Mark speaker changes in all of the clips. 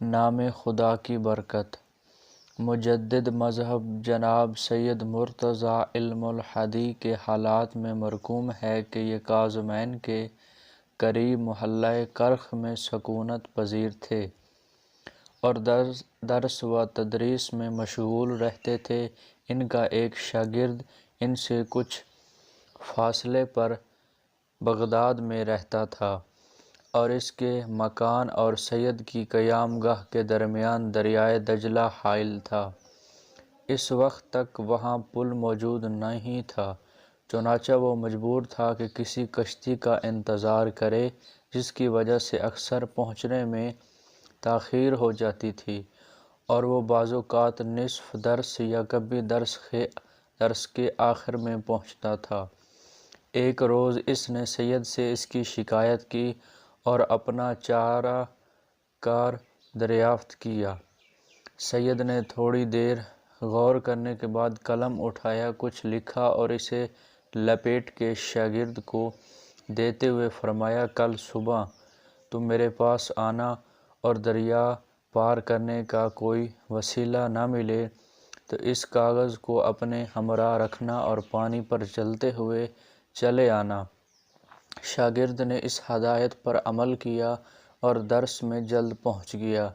Speaker 1: نام خدا کی برکت۔ مجدد مذہب جناب سید مرتضیٰ علم الہدی کے حالات میں مرقوم ہے کہ یہ کاظمین کے قریب محلہ کرخ میں سکونت پذیر تھے اور درس و تدریس میں مشغول رہتے تھے۔ ان کا ایک شاگرد ان سے کچھ فاصلے پر بغداد میں رہتا تھا اور اس کے مکان اور سید کی قیام گاہ کے درمیان دریائے دجلہ حائل تھا۔ اس وقت تک وہاں پل موجود نہیں تھا، چنانچہ وہ مجبور تھا کہ کسی کشتی کا انتظار کرے، جس کی وجہ سے اکثر پہنچنے میں تاخیر ہو جاتی تھی اور وہ بعض اوقات نصف درس یا کبھی درس کے آخر میں پہنچتا تھا۔ ایک روز اس نے سید سے اس کی شکایت کی اور اپنا چارہ کار دریافت کیا۔ سید نے تھوڑی دیر غور کرنے کے بعد قلم اٹھایا، کچھ لکھا اور اسے لپیٹ کے شاگرد کو دیتے ہوئے فرمایا، کل صبح تم میرے پاس آنا اور دریا پار کرنے کا کوئی وسیلہ نہ ملے تو اس کاغذ کو اپنے ہمراہ رکھنا اور پانی پر چلتے ہوئے چلے آنا۔ شاگرد نے اس ہدایت پر عمل کیا اور درس میں جلد پہنچ گیا۔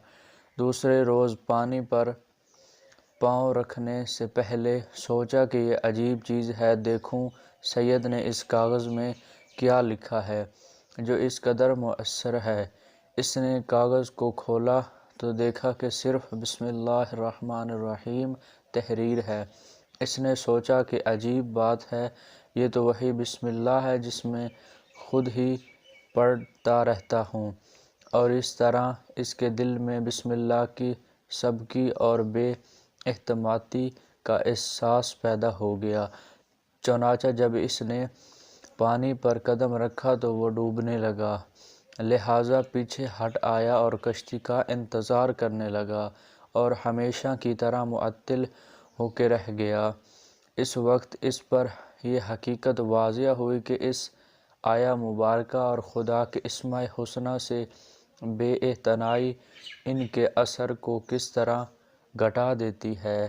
Speaker 1: دوسرے روز پانی پر پاؤں رکھنے سے پہلے سوچا کہ یہ عجیب چیز ہے، دیکھوں سید نے اس کاغذ میں کیا لکھا ہے جو اس قدر مؤثر ہے۔ اس نے کاغذ کو کھولا تو دیکھا کہ صرف بسم اللہ الرحمن الرحیم تحریر ہے۔ اس نے سوچا کہ عجیب بات ہے، یہ تو وہی بسم اللہ ہے جس میں خود ہی پڑھتا رہتا ہوں، اور اس طرح اس کے دل میں بسم اللہ کی سبکی اور بے اہتمامی کا احساس پیدا ہو گیا۔ چنانچہ جب اس نے پانی پر قدم رکھا تو وہ ڈوبنے لگا، لہٰذا پیچھے ہٹ آیا اور کشتی کا انتظار کرنے لگا اور ہمیشہ کی طرح معطل ہو کے رہ گیا۔ اس وقت اس پر یہ حقیقت واضح ہوئی کہ اس آیہ مبارکہ اور خدا کے اسماء الحسنی سے بے اعتنائی ان کے اثر کو کس طرح گھٹا دیتی ہے۔